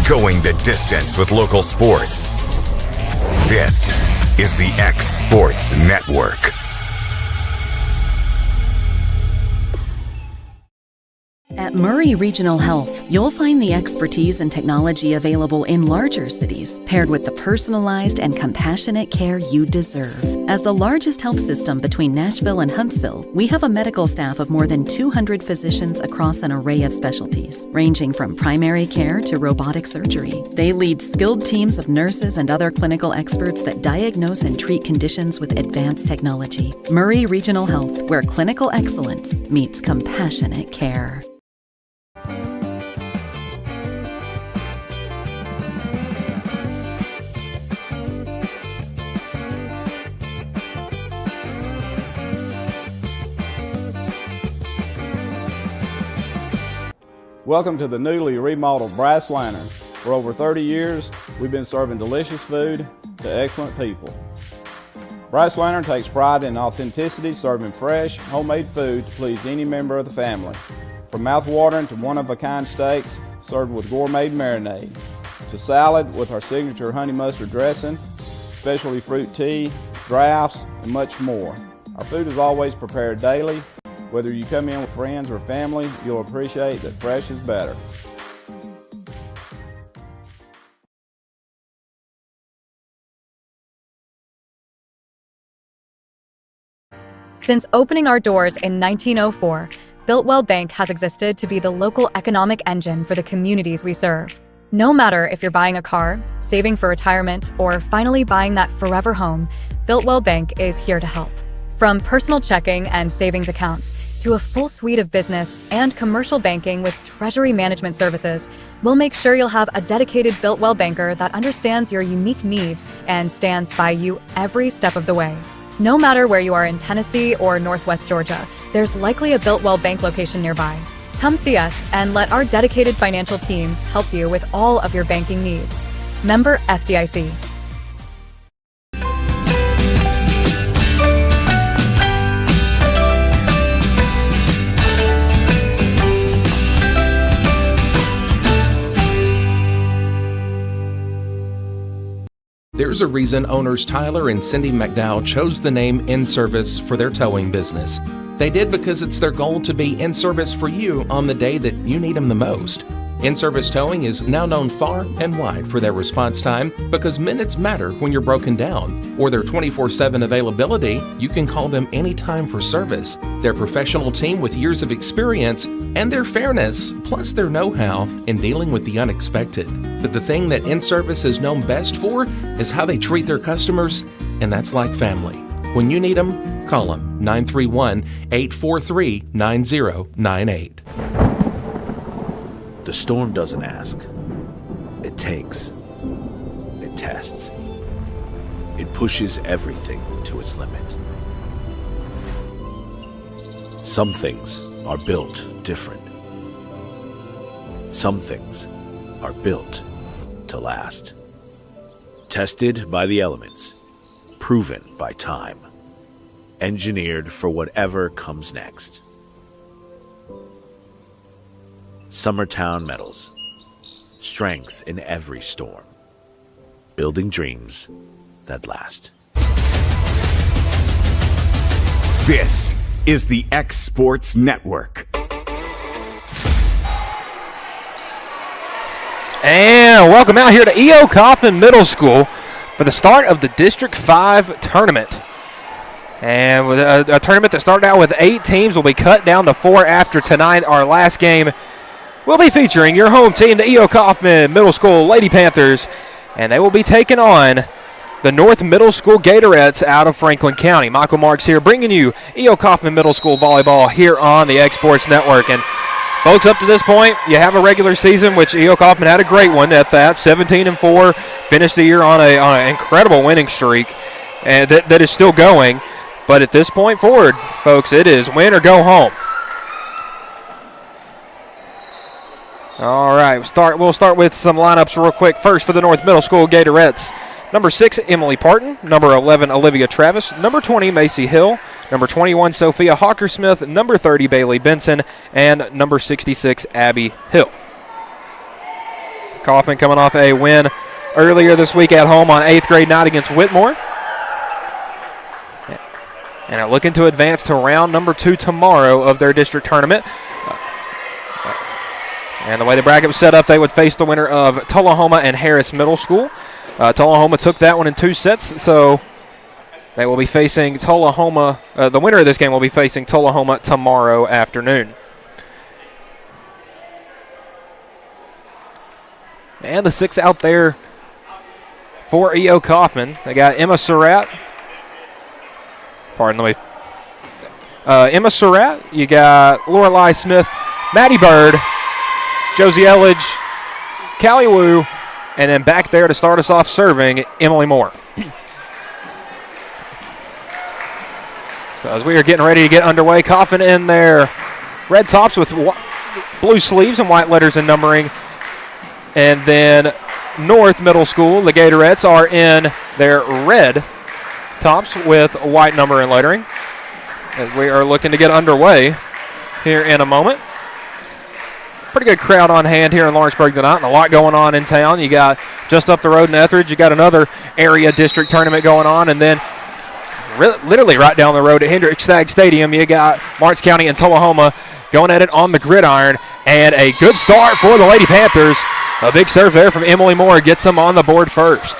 going the distance with local sports. This is the X Sports Network. At Murray Regional Health, you'll find the expertise and technology available in larger cities, paired with the personalized and compassionate care you deserve. As the largest health system between Nashville and Huntsville, we have a medical staff of more than 200 physicians across an array of specialties, ranging from primary care to robotic surgery. They lead skilled teams of nurses and other clinical experts that diagnose and treat conditions with advanced technology. Murray Regional Health, where clinical excellence meets compassionate care. Welcome to the newly remodeled Brass Lantern. For over 30 years, we've been serving delicious food to excellent people. Brass Lantern takes pride in authenticity, serving fresh, homemade food to please any member of the family. From mouth-watering to one-of-a-kind steaks served with gourmet marinade, to salad with our signature honey mustard dressing, specialty fruit tea, drafts, and much more. Our food is always prepared daily. Whether you come in with friends or family, you'll appreciate that fresh is better. Since opening our doors in 1904, Builtwell Bank has existed to be the local economic engine for the communities we serve. No matter if you're buying a car, saving for retirement, or finally buying that forever home, Builtwell Bank is here to help. From personal checking and savings accounts to a full suite of business and commercial banking with treasury management services, we'll make sure you'll have a dedicated Builtwell banker that understands your unique needs and stands by you every step of the way. No matter where you are in Tennessee or Northwest Georgia, there's likely a Builtwell Bank location nearby. Come see us and let our dedicated financial team help you with all of your banking needs. Member FDIC. There's a reason owners Tyler and Cindy McDowell chose the name In Service for their towing business. They did because it's their goal to be in service for you on the day that you need them the most. In-Service Towing is now known far and wide for their response time because minutes matter when you're broken down. Or their 24/7 availability, you can call them anytime for service. Their professional team with years of experience and their fairness, plus their know-how in dealing with the unexpected. But the thing that In-Service is known best for is how they treat their customers, and that's like family. When you need them, call them 931-843-9098. The storm doesn't ask. It takes. It tests. It pushes everything to its limit. Some things are built different. Some things are built to last. Tested by the elements. Proven by time. Engineered for whatever comes next. Summertown Metals. Strength in every storm. Building dreams that last. This is the X Sports Network. And welcome out here to E.O. Coffman Middle School for the start of the District 5 tournament. And with a tournament that started out with 8 teams will be cut down to 4 after tonight. Our last game will be featuring your home team, the E.O. Coffman Middle School Lady Panthers, and they will be taking on the North Middle School Gatorettes out of Franklin County. Michael Marks here bringing you E.O. Coffman Middle School Volleyball here on the X Sports Network. And folks, up to this point, you have a regular season, which E.O. Coffman had a great one at that, 17-4, finished the year on an incredible winning streak and that is still going. But at this point forward, folks, it is win or go home. All right, we'll start with some lineups real quick. First for the North Middle School Gatorettes. Number 6, Emily Parton. Number 11, Olivia Travis. Number 20, Macy Hill. Number 21, Sophia Hawker-Smith. Number 30, Bailey Benson. And number 66, Abby Hill. Coffman coming off a win earlier this week at home on 8th grade night against Whitmore. And are looking to advance to round number 2 tomorrow of their district tournament. And the way the bracket was set up, they would face the winner of Tullahoma and Harris Middle School. Tullahoma took that one in 2 sets, so they will be facing Tullahoma. The winner of this game will be facing Tullahoma tomorrow afternoon. And the 6 out there for E.O. Coffman. They got Emma Surratt. Pardon me. Emma Surratt. You got Lorelei Smith, Maddie Bird, Josie Elledge, Callie Wu, and then back there to start us off serving, Emily Moore. So as we are getting ready to get underway, Coffman in their red tops with blue sleeves and white letters and numbering. And then North Middle School, the Gatorettes, are in their red tops with white number and lettering. As we are looking to get underway here in a moment. Pretty good crowd on hand here in Lawrenceburg tonight, and a lot going on in town. You got just up the road in Etheridge, you got another area district tournament going on, and then literally right down the road at Hendrick Stagg Stadium, you got Marks County and Tullahoma going at it on the gridiron, and a good start for the Lady Panthers. A big serve there from Emily Moore gets them on the board first.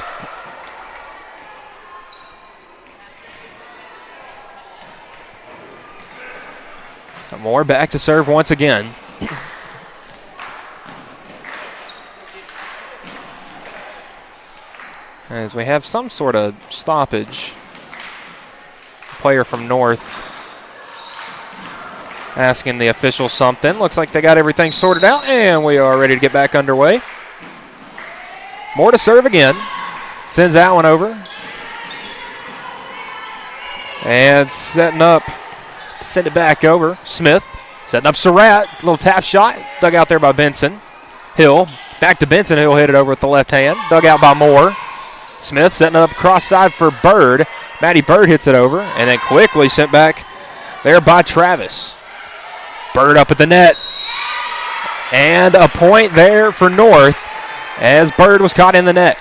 So Moore back to serve once again. As we have some sort of stoppage. Player from North asking the officials something. Looks like they got everything sorted out, and we are ready to get back underway. Moore to serve again. Sends that one over. And setting up, send it back over. Smith setting up Surratt. Little tap shot. Dug out there by Benson. Hill back to Benson. He'll hit it over with the left hand. Dug out by Moore. Smith setting it up cross side for Bird. Maddie Bird hits it over, and then quickly sent back there by Travis. Bird up at the net. And a point there for North as Bird was caught in the net.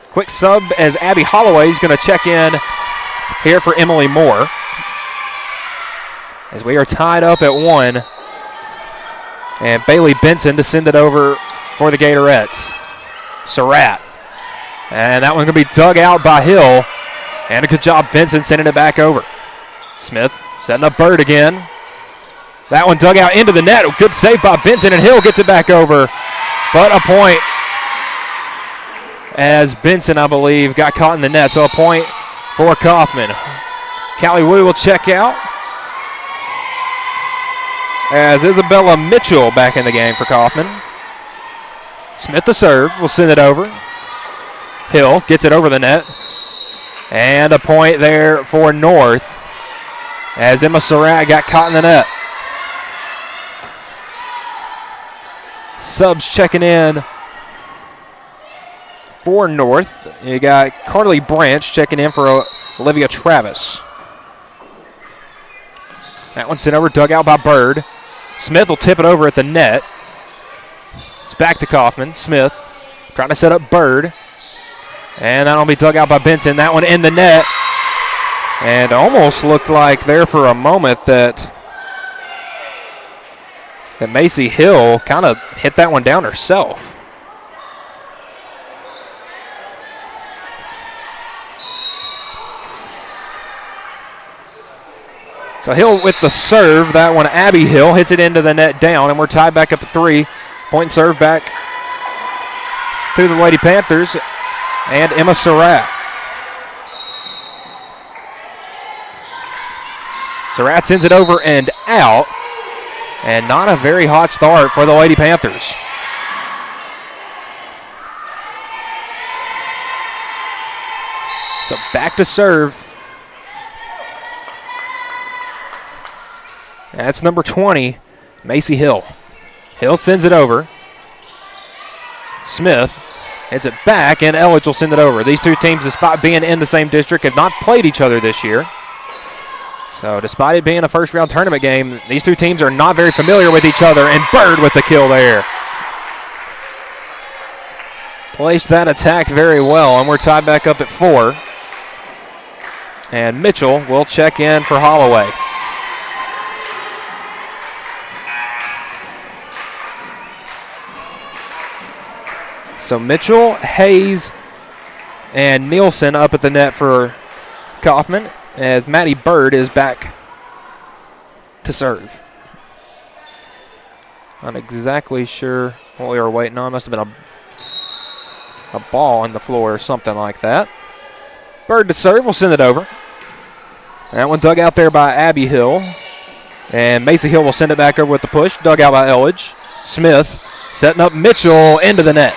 Quick sub as Abby Holloway is going to check in here for Emily Moore. As we are tied up at 1. And Bailey Benson to send it over for the Gatorettes. Surratt. And that one going to be dug out by Hill. And a good job, Benson, sending it back over. Smith setting up Bird again. That one dug out into the net. Good save by Benson, and Hill gets it back over. But a point as Benson, I believe, got caught in the net. So a point for Coffman. Callie Wu will check out. As Isabella Mitchell back in the game for Coffman. Smith the serve. Will send it over. Hill gets it over the net. And a point there for North as Emma Surratt got caught in the net. Subs checking in for North. You got Carly Branch checking in for Olivia Travis. That one sent over, dug out by Bird. Smith will tip it over at the net. It's back to Coffman. Smith trying to set up Bird. And that'll be dug out by Benson. That one in the net. And almost looked like there for a moment that Macy Hill kind of hit that one down herself. So Hill with the serve. That one, Abby Hill, hits it into the net down, and we're tied back up at 3. Point serve back to the Lady Panthers and Emma Surratt. Surratt sends it over and out, and not a very hot start for the Lady Panthers. So back to serve. That's number 20, Macy Hill. Hill sends it over. Smith hits it back, and Elledge will send it over. These two teams, despite being in the same district, have not played each other this year. So despite it being a first-round tournament game, these two teams are not very familiar with each other, and Bird with the kill there. placed that attack very well, and we're tied back up at 4. And Mitchell will check in for Holloway. So Mitchell, Hayes, and Nielsen up at the net for Coffman, as Matty Bird is back to serve. Not exactly sure what we were waiting on. Must have been a ball on the floor or something like that. Bird to serve. We'll send it over. That one dug out there by Abby Hill. And Macy Hill will send it back over with the push. Dug out by Elledge. Smith setting up Mitchell into the net.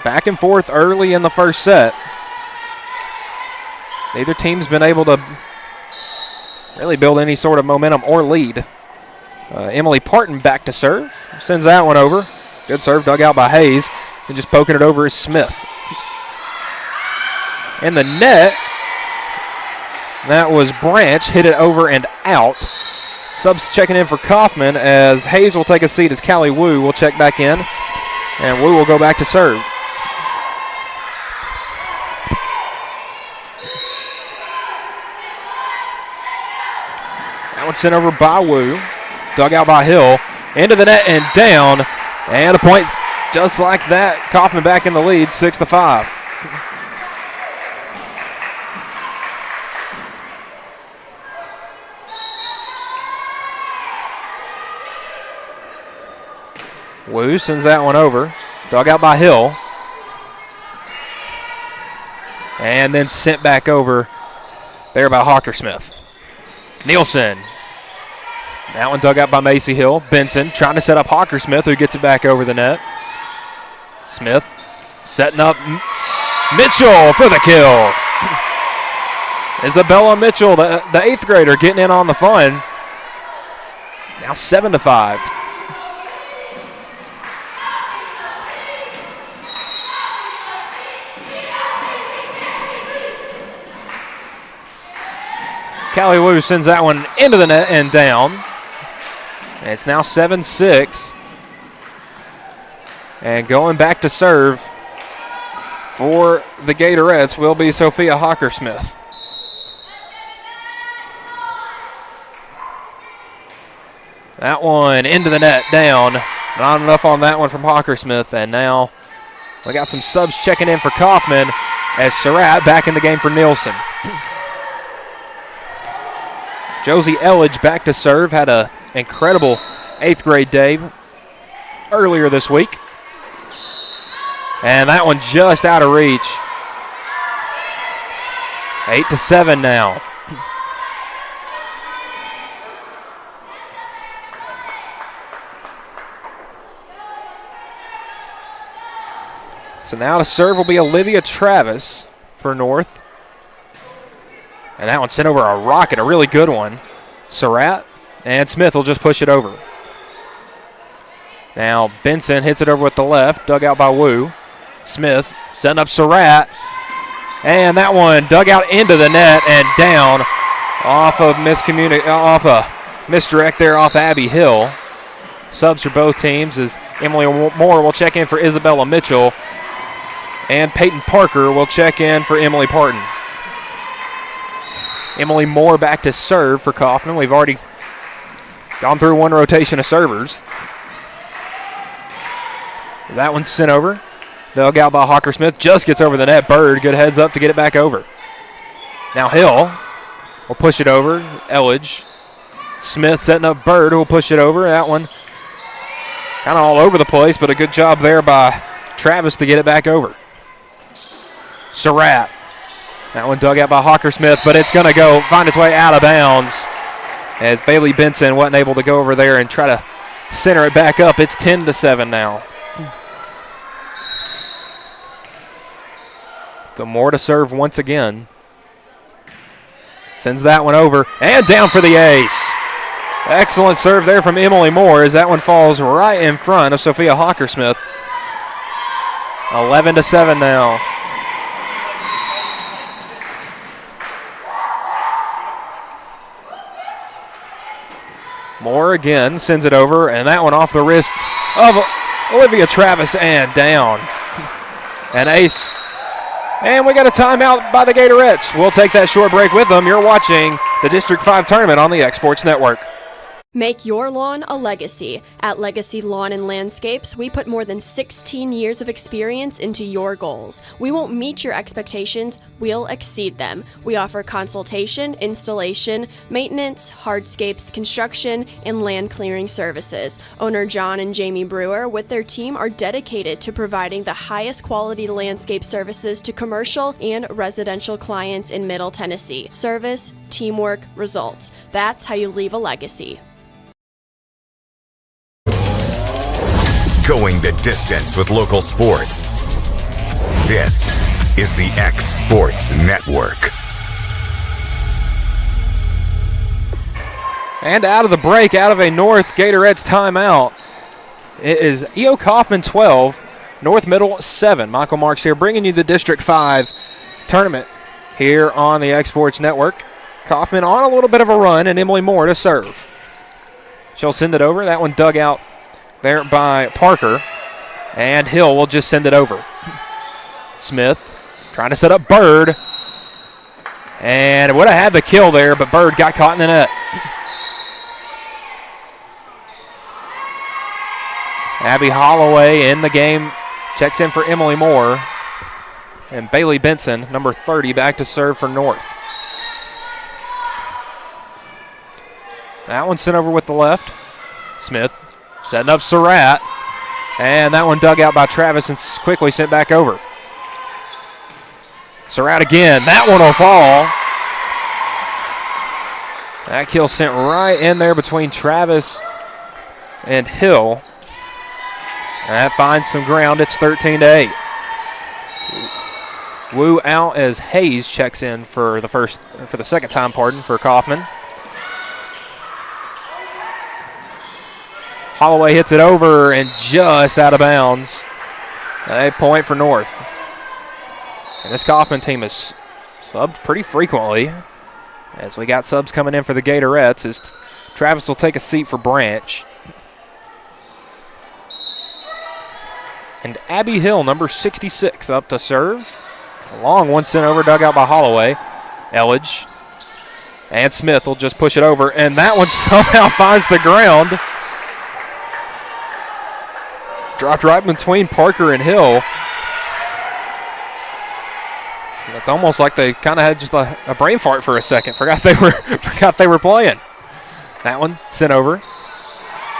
Back and forth early in the first set. Neither team's been able to really build any sort of momentum or lead. Emily Parton back to serve. Sends that one over. Good serve dug out by Hayes. And just poking it over is Smith. In the net, that was Branch. Hit it over and out. Subs checking in for Coffman as Hayes will take a seat as Callie Wu will check back in. And Wu will go back to serve. That one sent over by Wu. Dug out by Hill. Into the net and down. And a point just like that. Coffman back in the lead, 6-5. Wu sends that one over. Dug out by Hill. And then sent back over there by Hawker-Smith. Nielsen. That one dug out by Macy Hill. Benson trying to set up Hawker-Smith, who gets it back over the net. Smith setting up Mitchell for the kill. Isabella Mitchell, the 8th grader, getting in on the fun. Now 7-5. Callie Wu sends that one into the net and down. And it's now 7-6. And going back to serve for the Gatorettes will be Sophia Hawker-Smith. That one into the net, down. Not enough on that one from Hawker-Smith. And now we got some subs checking in for Coffman as Surratt back in the game for Nielsen. Josie Elledge back to serve. Had an incredible 8th grade day earlier this week. And that one just out of reach. 8-7 now. So now to serve will be Olivia Travis for North. And that one sent over a rocket, a really good one. Surratt and Smith will just push it over. Now Benson hits it over with the left, dug out by Wu. Smith setting up Surratt. And that one dug out into the net and down off of misdirect there off Abby Hill. Subs for both teams as Emily Moore will check in for Isabella Mitchell. And Peyton Parker will check in for Emily Parton. Emily Moore back to serve for Coffman. We've already gone through one rotation of servers. That one's sent over. Dug out by Hawker-Smith. Just gets over the net. Bird, good heads up to get it back over. Now Hill will push it over. Elledge. Smith setting up Bird, who will push it over. That one kind of all over the place, but a good job there by Travis to get it back over. Surratt. That one dug out by Hawker-Smith, but it's going to find its way out of bounds as Bailey Benson wasn't able to go over there and try to center it back up. It's 10-7 now. So Moore to serve once again. Sends that one over and down for the ace. Excellent serve there from Emily Moore as that one falls right in front of Sophia Hawker-Smith. 11-7 now. Moore again sends it over, and that one off the wrists of Olivia Travis and down. An ace. And we got a timeout by the Gatorettes. We'll take that short break with them. You're watching the District 5 tournament on the X Sports Network. Make your lawn a legacy. At Legacy Lawn and Landscapes, we put more than 16 years of experience into your goals. We won't meet your expectations, we'll exceed them. We offer consultation, installation, maintenance, hardscapes, construction, and land clearing services. Owner John and Jamie Brewer with their team are dedicated to providing the highest quality landscape services to commercial and residential clients in Middle Tennessee. Service, teamwork, results. That's how you leave a legacy. Going the distance with local sports. This is the X Sports Network. And out of the break, out of a North Gatorettes timeout, it is E.O. Coffman 12, North Middle 7. Michael Marks here bringing you the District 5 tournament here on the X Sports Network. Coffman on a little bit of a run, and Emily Moore to serve. She'll send it over. That one dug out there by Parker, and Hill will just send it over. Smith trying to set up Bird, and would have had the kill there, but Bird got caught in the net. Abby Holloway in the game, checks in for Emily Moore, and Bailey Benson, number 30, back to serve for North. That one sent over with the left. Smith setting up Surratt, and that one dug out by Travis and quickly sent back over. Surratt again, that one will fall. That kill sent right in there between Travis and Hill. And that finds some ground, it's 13-8. Wu out as Hayes checks in for the second time, for Coffman. Holloway hits it over and just out of bounds. A point for North. And this Coffman team is subbed pretty frequently, as we got subs coming in for the Gatorettes, as Travis will take a seat for Branch. And Abby Hill, number 66, up to serve. A long one sent over, dug out by Holloway. Elledge and Smith will just push it over, and that one somehow finds the ground. Dropped right between Parker and Hill. It's almost like they kind of had just a brain fart for a second. Forgot they were playing. That one sent over.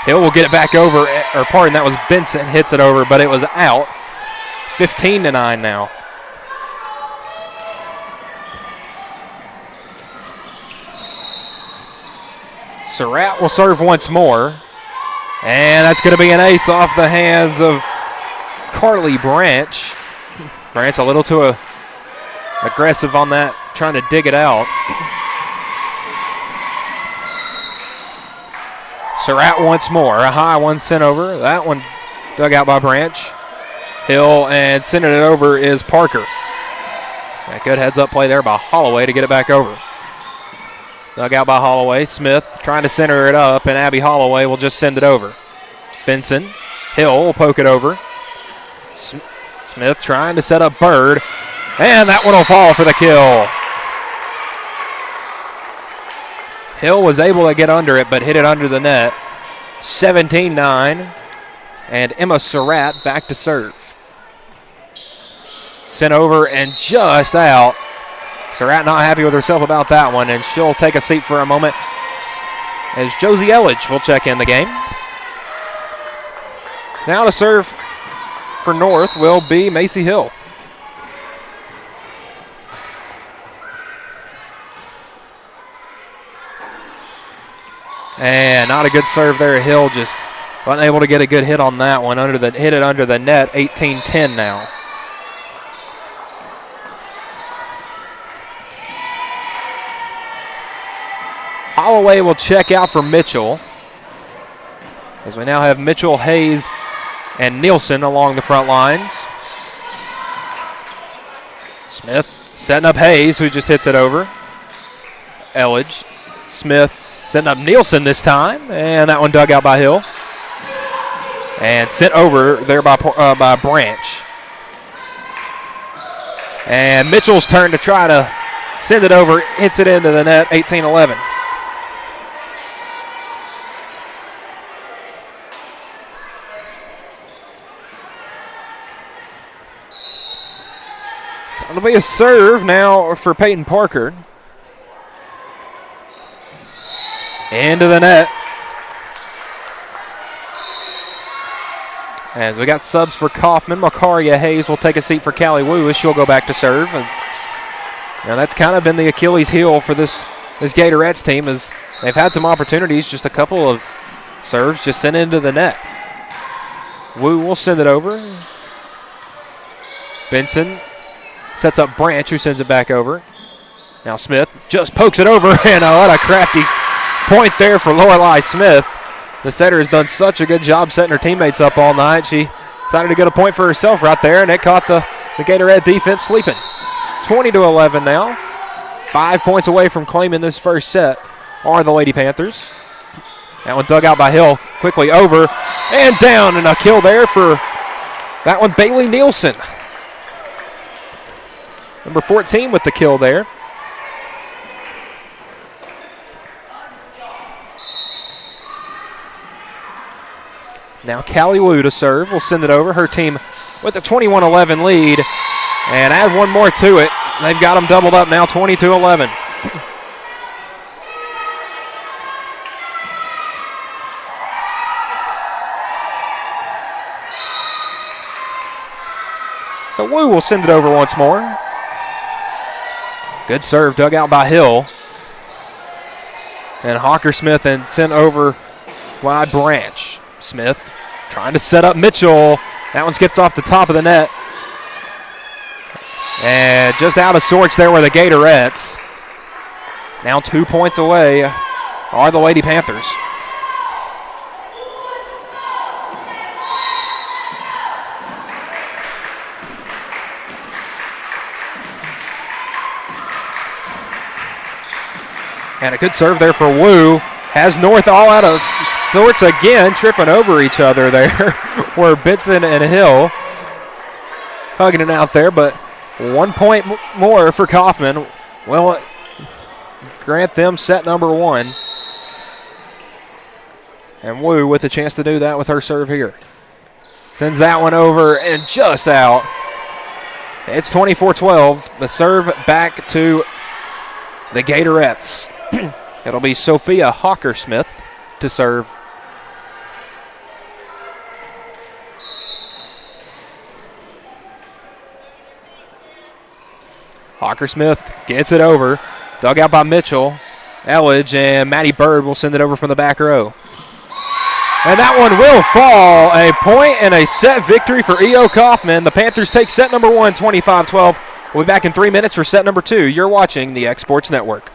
Hill will get it back over, or pardon, that was Benson hits it over, but it was out. 15-9 now. Surratt will serve once more. And that's going to be an ace off the hands of Carly Branch. Branch a little too aggressive on that, trying to dig it out. Surratt once more. A high one sent over. That one dug out by Branch. Hill, and sending it over is Parker. A good heads-up play there by Holloway to get it back over. Dug out by Holloway. Smith trying to center it up, and Abby Holloway will just send it over. Benson. Hill will poke it over. Smith trying to set up Bird, and that one will fall for the kill. Hill was able to get under it, but hit it under the net. 17-9, and Emma Surratt back to serve. Sent over and just out. Surratt not happy with herself about that one, and she'll take a seat for a moment as Josie Elledge will check in the game. Now to serve for North will be Macy Hill. And not a good serve there. Hill just wasn't able to get a good hit on that one. Hit it under the net. 18-10 now. Holloway will check out for Mitchell, as we now have Mitchell, Hayes, and Nielsen along the front lines. Smith setting up Hayes, who just hits it over. Elledge. Smith setting up Nielsen this time, and that one dug out by Hill. And sent over there by Branch. And Mitchell's turn to try to send it over. Hits it into the net, 18-11. So it'll be a serve now for Peyton Parker. Into the net. As we got subs for Coffman, Makaria Hayes will take a seat for Callie Wu as she'll go back to serve. And now that's kind of been the Achilles heel for this Gatorettes team, as they've had some opportunities, just a couple of serves just sent into the net. Wu will send it over. Benson sets up Branch, who sends it back over. Now Smith just pokes it over, and what a crafty point there for Lorelei Smith. The setter has done such a good job setting her teammates up all night. She decided to get a point for herself right there, and it caught the Gatorade defense sleeping. 20-11 now. 5 points away from claiming this first set are the Lady Panthers. That one dug out by Hill. Quickly over and down, and a kill there for that one, Bailey Nielsen. Number 14 with the kill there. Now Callie Wu to serve. We'll send it over. Her team with a 21-11 lead. And add one more to it. They've got them doubled up now, 22-11. So Wu will send it over once more. Good serve dug out by Hill. And Hawker Smith and sent over wide Branch. Smith trying to set up Mitchell. That one skips off the top of the net. And just out of sorts there were the Gatorettes. Now 2 points away are the Lady Panthers. And a good serve there for Wu. Has North all out of sorts again, tripping over each other there. Were Benson and Hill hugging it out there, but 1 point more for Coffman. Well, grant them set number one. And Wu with a chance to do that with her serve here. Sends that one over and just out. It's 24-12. The serve back to the Gatorettes. It'll be Sophia Hawker-Smith to serve. Hawker-Smith gets it over. Dug out by Mitchell. Elledge and Maddie Bird will send it over from the back row. And that one will fall. A point and a set victory for E.O. Coffman. The Panthers take set number one, 25-12. We'll be back in 3 minutes for set number two. You're watching the X Sports Network.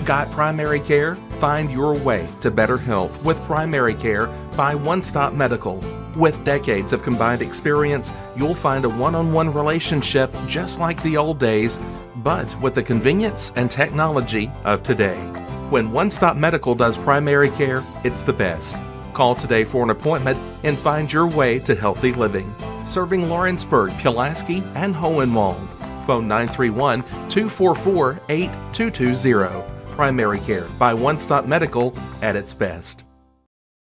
Got primary care? Find your way to better health with primary care by One Stop Medical. With decades of combined experience, you'll find a one-on-one relationship just like the old days, but with the convenience and technology of today. When One Stop Medical does primary care, it's the best. Call today for an appointment and find your way to healthy living. Serving Lawrenceburg, Pulaski, and Hohenwald. Phone 931-244-8220. Primary care by One Stop Medical at its best.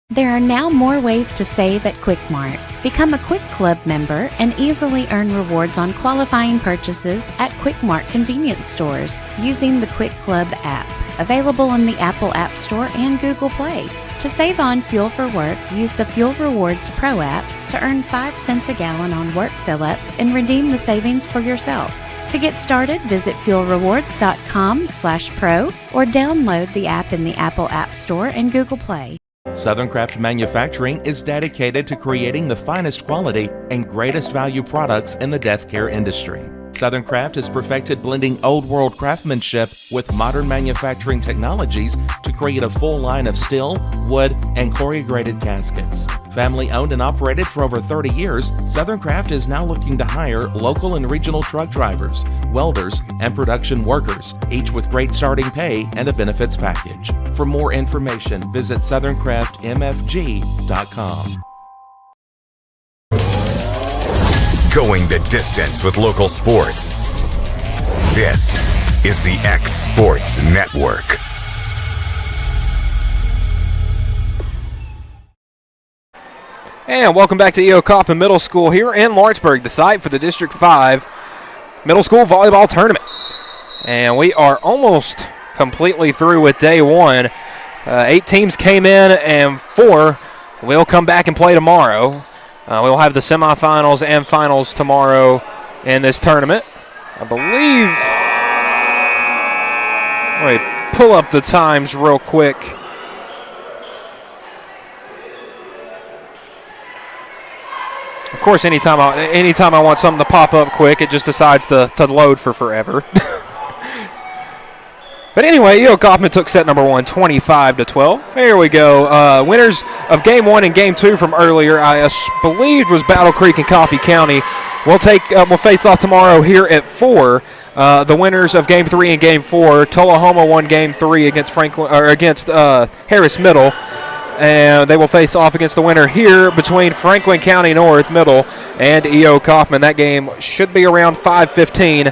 There are now more ways to save at Quick Mart. Become a Quick Club member and easily earn rewards on qualifying purchases at Quick Mart convenience stores using the Quick Club app, available on the Apple App Store and Google Play. To save on fuel for work, use the Fuel Rewards Pro app to earn 5 cents a gallon on work fill-ups and redeem the savings for yourself. To get started, visit fuelrewards.com/pro or download the app in the Apple App Store and Google Play. Southern Craft Manufacturing is dedicated to creating the finest quality and greatest value products in the death care industry. Southern Craft has perfected blending old world craftsmanship with modern manufacturing technologies to create a full line of steel, wood, and corrugated caskets. Family owned and operated for over 30 years, Southern Craft is now looking to hire local and regional truck drivers, welders, and production workers, each with great starting pay and a benefits package. For more information, visit southerncraftmfg.com. Going the distance with local sports. This is the X Sports Network. And welcome back to E.O. Coffman Middle School here in Lawrenceburg, the site for the District 5 Middle School Volleyball Tournament. And we are almost completely through with day one. 8 teams came in and 4 will come back and play tomorrow. We'll have the semifinals and finals tomorrow in this tournament. I believe, let me pull up the times real quick. Of course, anytime I want something to pop up quick, it just decides to load for forever. But anyway, E.O. Coffman took set number 1, 25-12. Here we go. Winners of Game 1 and Game 2 from earlier, I believed was Battle Creek and Coffee County. We'll face off tomorrow here at 4. The winners of Game 3 and Game 4, Tullahoma won Game 3 against Harris Middle, and they will face off against the winner here between Franklin County North Middle and E.O. Coffman. That game should be around 5:15.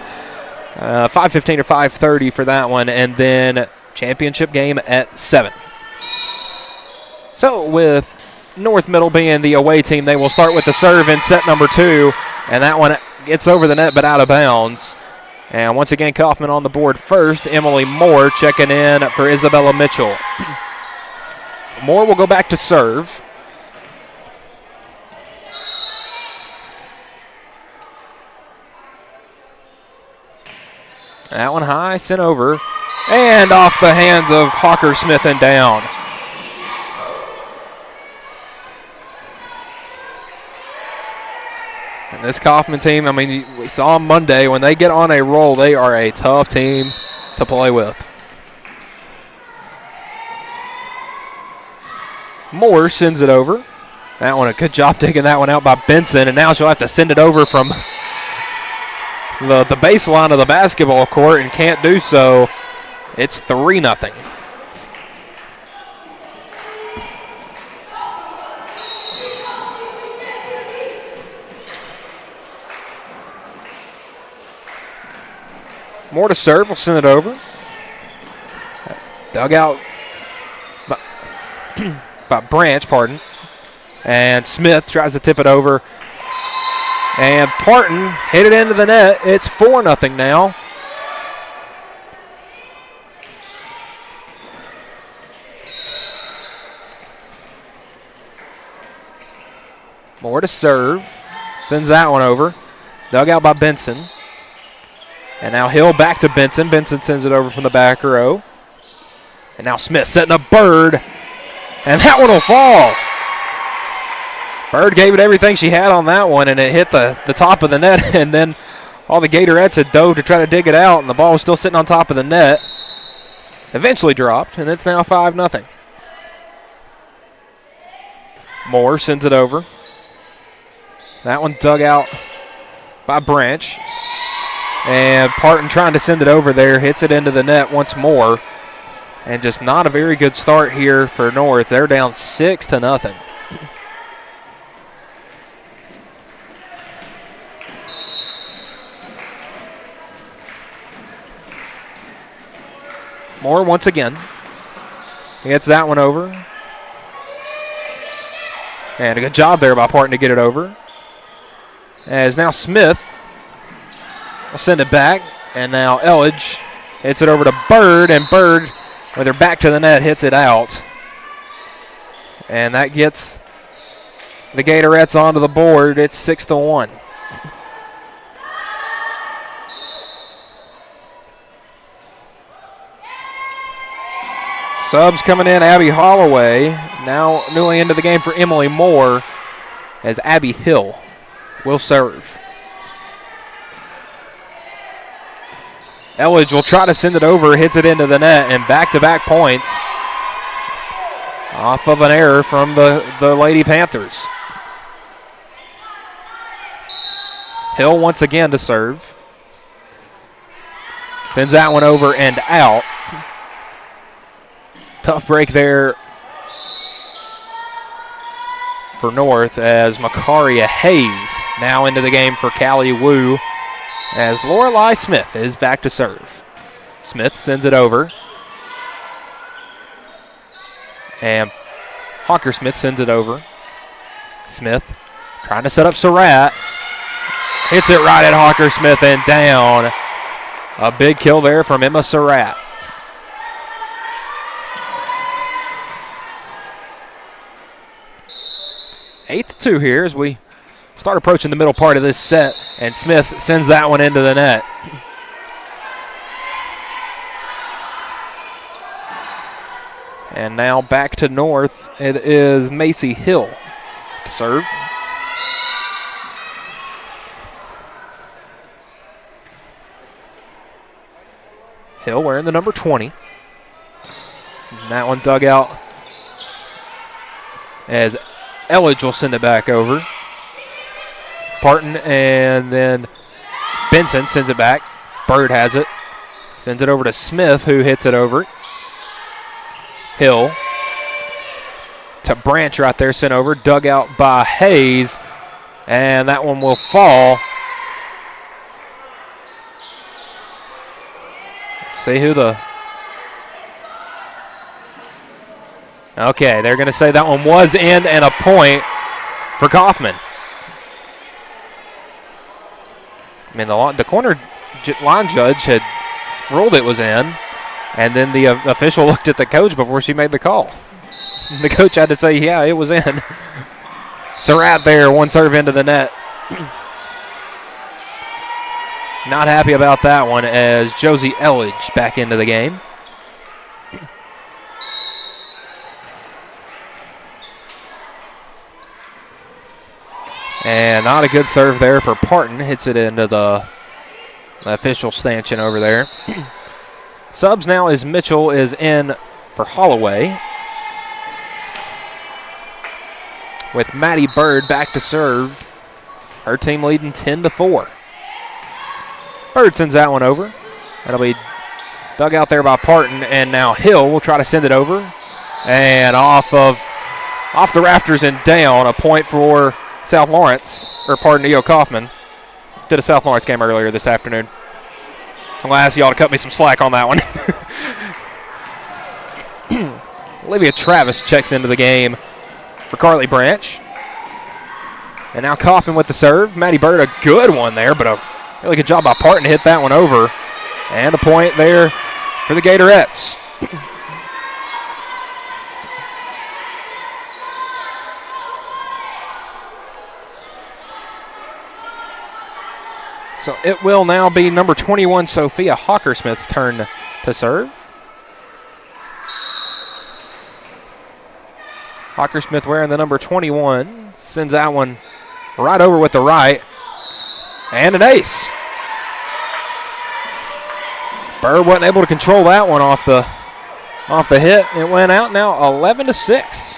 5:15 or 5:30 for that one, and then championship game at 7. So with North Middle being the away team, they will start with the serve in set number 2, and that one gets over the net but out of bounds. And once again, Coffman on the board first. Emily Moore checking in for Isabella Mitchell. Moore will go back to serve. That one high, sent over, and off the hands of Hawker Smith and down. And this Coffman team, I mean, we saw them Monday, when they get on a roll, they are a tough team to play with. Moore sends it over. That one, a good job taking that one out by Benson, and now she'll have to send it over from the baseline of the basketball court and can't do so. It's 3-0. More to serve, will send it over. Dug out by Branch, pardon. And Smith tries to tip it over. And Parton hit it into the net. It's 4-0 now. More to serve. Sends that one over. Dug out by Benson. And now Hill back to Benson. Benson sends it over from the back row. And now Smith setting up Bird. And that one will fall. Bird gave it everything she had on that one, and it hit the top of the net, and then all the Gatorettes had dove to try to dig it out, and the ball was still sitting on top of the net. Eventually dropped, and it's now 5-0. Moore sends it over. That one dug out by Branch. And Parton trying to send it over there, hits it into the net once more. And just not a very good start here for North. They're down 6-0. Moore once again. He gets that one over. And a good job there by Parton to get it over. As now Smith will send it back. And now Elledge hits it over to Bird. And Bird, with her back to the net, hits it out. And that gets the Gatorettes onto the board. It's 6-1. Subs coming in, Abby Holloway. Now newly into the game for Emily Moore as Abby Hill will serve. Elledge will try to send it over, hits it into the net, and back-to-back points off of an error from the Lady Panthers. Hill once again to serve. Sends that one over and out. Tough break there for North as Makaria Hayes now into the game for Callie Wu as Lorelei Smith is back to serve. Smith sends it over. And Hawker Smith sends it over. Smith trying to set up Surratt. Hits it right at Hawker Smith and down. A big kill there from Emma Surratt. Eight to 2 here as we start approaching the middle part of this set, and Smith sends that one into the net. And now back to North. It is Macy Hill to serve. Hill wearing the number 20. And that one dug out as Elledge will send it back over. Parton and then Benson sends it back. Bird has it. Sends it over to Smith, who hits it over. Hill to Branch right there, sent over. Dug out by Hayes. And that one will fall. See who the... Okay, they're going to say that one was in and a point for Coffman. I mean, the corner line judge had ruled it was in, and then the official looked at the coach before she made the call. The coach had to say, yeah, it was in. Surratt there, one serve into the net. Not happy about that one as Josie Elledge back into the game. And not a good serve there for Parton. Hits it into the official stanchion over there. Subs now as Mitchell is in for Holloway. With Maddie Bird back to serve. Her team leading 10-4. Bird sends that one over. That'll be dug out there by Parton. And now Hill will try to send it over. And off the rafters and down. A point for South Lawrence, or pardon, E.O. Coffman. Did a South Lawrence game earlier this afternoon. I'm going to ask y'all to cut me some slack on that one. Olivia Travis checks into the game for Carly Branch. And now Coffman with the serve. Maddie Bird, a good one there, but a really good job by Parton to hit that one over. And a point there for the Gatorettes. So it will now be number 21, Sophia Hawkersmith's turn to serve. Hawkersmith wearing the number 21. Sends that one right over with the right. And an ace. Bird wasn't able to control that one off the hit. It went out now 11-6.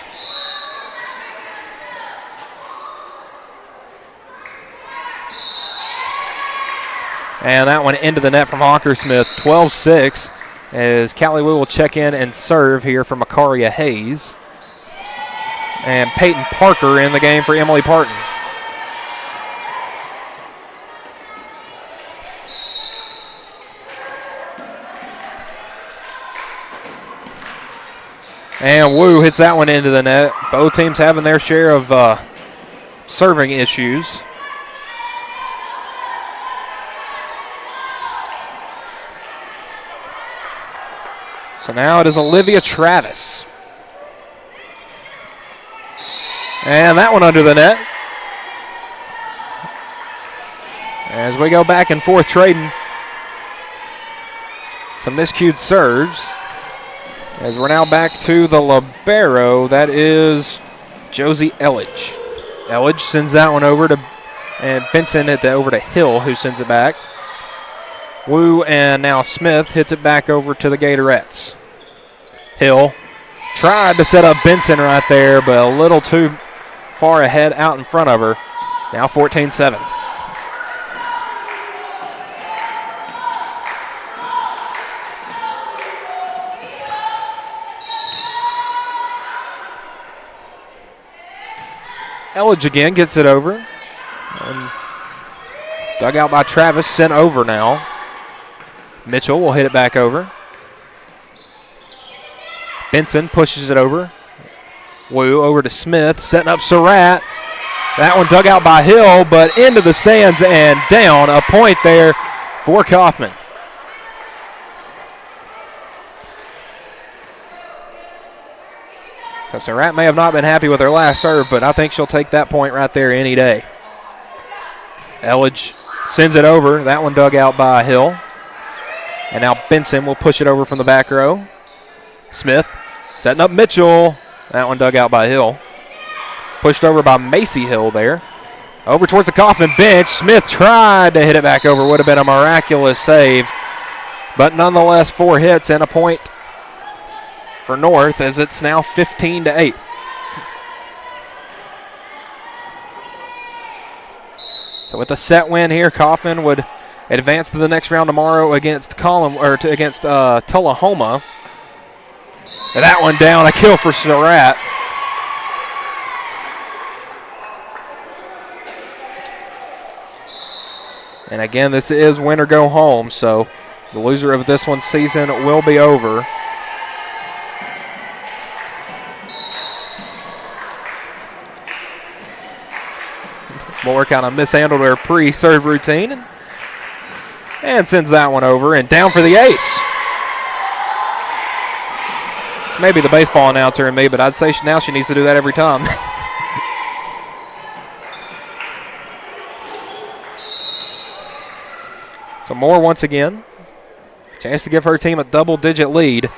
And that one into the net from Hawkersmith, 12-6, as Callie Wu will check in and serve here for Makaria Hayes. And Peyton Parker in the game for Emily Parton. And Wu hits that one into the net. Both teams having their share of serving issues. So now it is Olivia Travis. And that one under the net. As we go back and forth trading some miscued serves. As we're now back to the libero, that is Josie Elledge. Elledge sends that one over to, and Benson over to Hill, who sends it back. Wu and now Smith hits it back over to the Gatorettes. Hill tried to set up Benson right there, but a little too far ahead out in front of her. Now 14-7. Elledge again gets it over. Dug out by Travis, sent over now. Mitchell will hit it back over. Benson pushes it over. Wu over to Smith, setting up Surratt. That one dug out by Hill, but into the stands and down. A point there for Coffman. Surratt may have not been happy with her last serve, but I think she'll take that point right there any day. Elledge sends it over. That one dug out by Hill. And now Benson will push it over from the back row. Smith setting up Mitchell. That one dug out by Hill. Pushed over by Macy Hill there. Over towards the Coffman bench. Smith tried to hit it back over. Would have been a miraculous save. But nonetheless, 4 hits and a point for North, as it's now 15-8. So with a set win here, Coffman would advance to the next round tomorrow against Tullahoma. And that one down, a kill for Surratt. And again, this is win or go home, so the loser of this one's season will be over. Moore kind of mishandled her pre-serve routine and sends that one over and down for the ace. It's maybe the baseball announcer in me, but I'd say now she needs to do that every time. So Moore once again, chance to give her team a double-digit lead,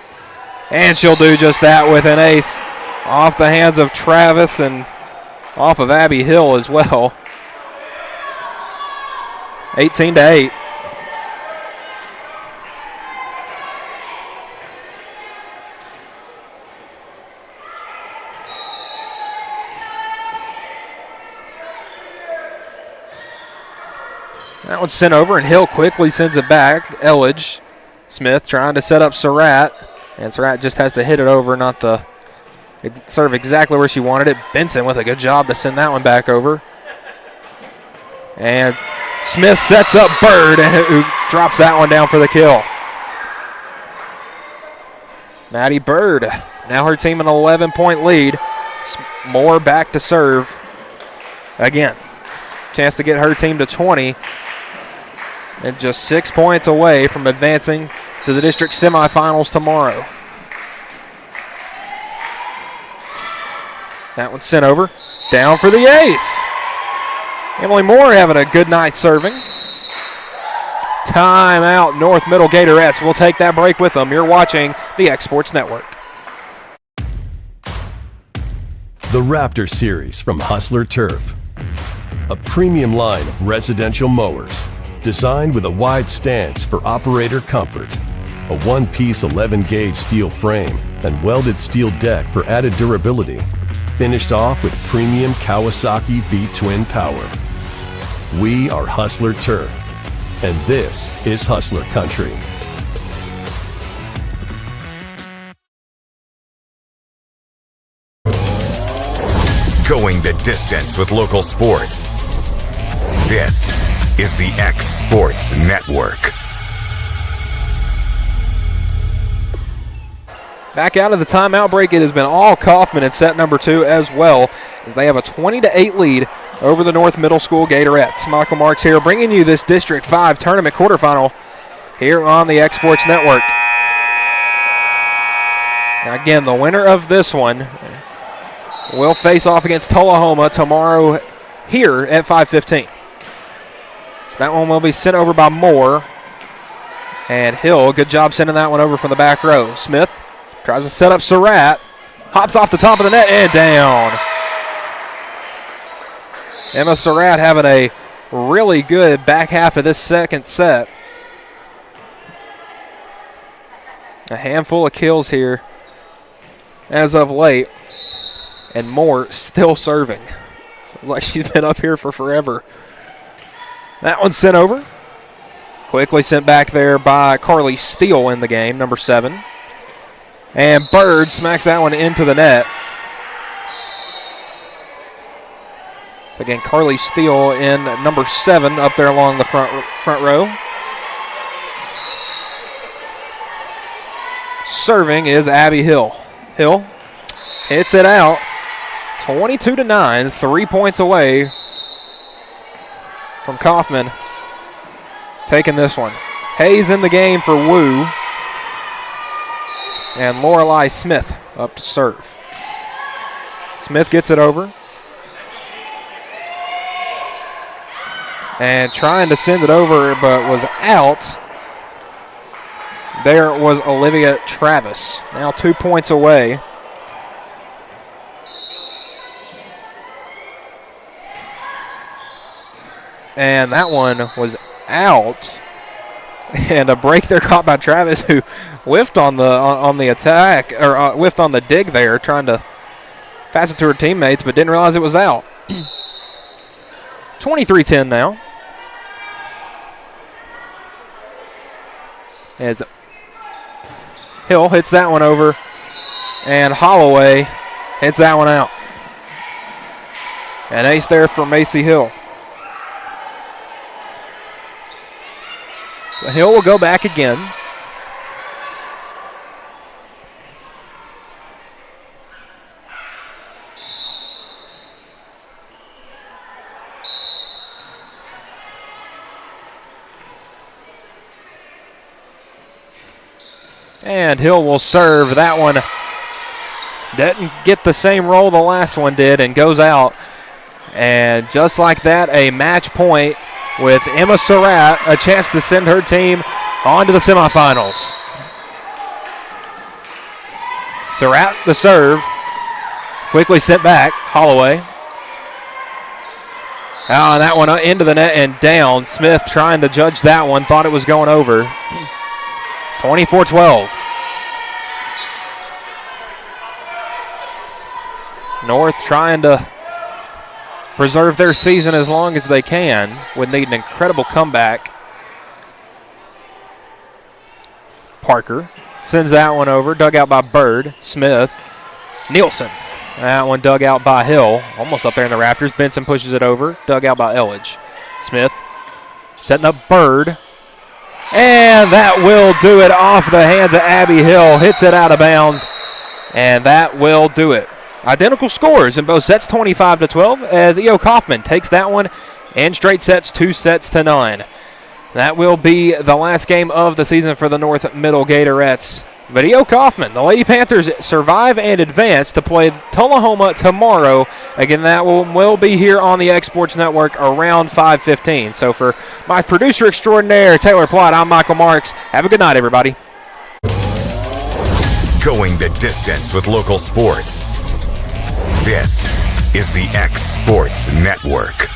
and she'll do just that with an ace off the hands of Travis and off of Abby Hill as well. 18-8. That one's sent over, and Hill quickly sends it back. Elledge. Smith trying to set up Surratt, and Surratt just has to hit it over, not the serve exactly where she wanted it. Benson with a good job to send that one back over. And Smith sets up Bird, who drops that one down for the kill. Maddie Bird, now her team an 11-point lead. Moore back to serve again. Chance to get her team to 20. And just 6 points away from advancing to the district semifinals tomorrow. That one's sent over. Down for the ace. Emily Moore having a good night serving. Timeout, North Middle Gatorettes. We'll take that break with them. You're watching the X Sports Network. The Raptor Series from Hustler Turf. A premium line of residential mowers designed with a wide stance for operator comfort. A one-piece 11-gauge steel frame and welded steel deck for added durability. Finished off with premium Kawasaki V-twin power. We are Hustler Turf, and this is Hustler Country. Going the distance with local sports. This is the X Sports Network. Back out of the timeout break, it has been all Coffman in set number 2 as well, as they have a 20-8 lead over the North Middle School Gatorettes. Michael Marks here bringing you this District 5 tournament quarterfinal here on the X Sports Network. Now again, the winner of this one will face off against Tullahoma tomorrow here at 5:15. So that one will be sent over by Moore. And Hill, good job sending that one over from the back row. Smith tries to set up Surratt. Hops off the top of the net and down. Emma Surratt having a really good back half of this second set. A handful of kills here as of late. And Moore still serving. Like she's been up here for forever. That one's sent over. Quickly sent back there by Carly Steele in the game, number 7. And Bird smacks that one into the net. So again, Carly Steele in number 7 up there along the front row. Serving is Abby Hill. Hill hits it out. 22-9, 3 points away from Coffman taking this one. Hayes in the game for Wu. And Lorelei Smith up to serve. Smith gets it over. And trying to send it over, but was out. There was Olivia Travis. Now 2 points away. And that one was out. And a break there caught by Travis, who whiffed on the attack, or whiffed on the dig there, trying to pass it to her teammates, but didn't realize it was out. 23-10 now. As Hill hits that one over, and Holloway hits that one out. An ace there for Macy Hill. So Hill will go back again. And Hill will serve. That one didn't get the same roll the last one did and goes out. And just like that, a match point with Emma Surratt, a chance to send her team on to the semifinals. Surratt the serve. Quickly sent back. Holloway. And that one into the net and down. Smith trying to judge that one. Thought it was going over. 24-12. North trying to preserve their season as long as they can. Would need an incredible comeback. Parker sends that one over. Dug out by Bird. Smith. Nielsen. That one dug out by Hill. Almost up there in the rafters. Benson pushes it over. Dug out by Elledge. Smith setting up Bird. And that will do it off the hands of Abby Hill. Hits it out of bounds. And that will do it. Identical scores in both sets, 25-12, as E.O. Coffman takes that one in straight sets, 2-9. That will be the last game of the season for the North Middle Gatorettes. But E.O. Coffman, the Lady Panthers survive and advance to play Tullahoma tomorrow. Again, that will be here on the X Sports Network around 5:15. So for my producer extraordinaire, Taylor Plott, I'm Michael Marks. Have a good night, everybody. Going the distance with local sports. This is the X Sports Network.